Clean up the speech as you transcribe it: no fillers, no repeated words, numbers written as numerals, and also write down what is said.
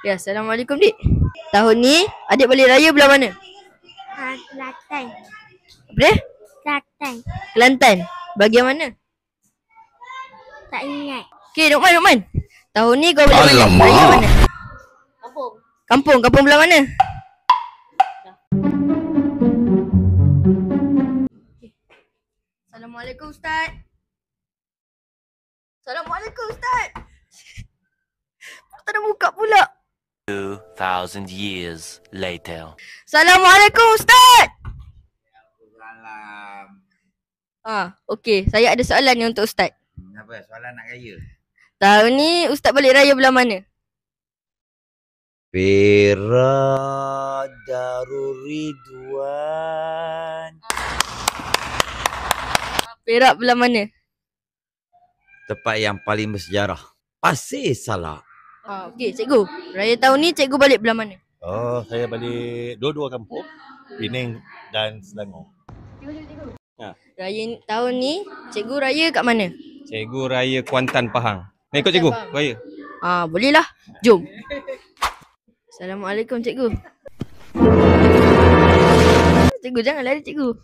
Ya, Assalamualaikum dik. Tahun ni adik balik raya belah mana? Kelantan. Apa dia? Kelantan. Kelantan. Bahagian mana? Tak ingat. Okey, Nukman. Tahun ni kau balik mana? Raya mana? Kampung. Kampung belah mana? Assalamualaikum Ustaz. Assalamualaikum Ustaz. Tak ada buka pula. 2,000 years later. Assalamualaikum Ustaz. Salam. Okey. Saya ada soalan ni untuk Ustaz. Apa soalan nak raya? Tahun ni Ustaz balik raya belah mana? Perak Darul Ridwan. Perak belah mana? Tempat yang paling bersejarah. Pasir Salak. Okey, cikgu. Raya tahun ni cikgu balik belah mana? Oh, saya balik dua-dua kampung, Pening dan Selangor. Raya tahun ni cikgu raya kat mana? Cikgu raya Kuantan Pahang. Nak ikut cikgu raya? Boleh lah. Jom. Assalamualaikum cikgu. Cikgu jangan lari cikgu.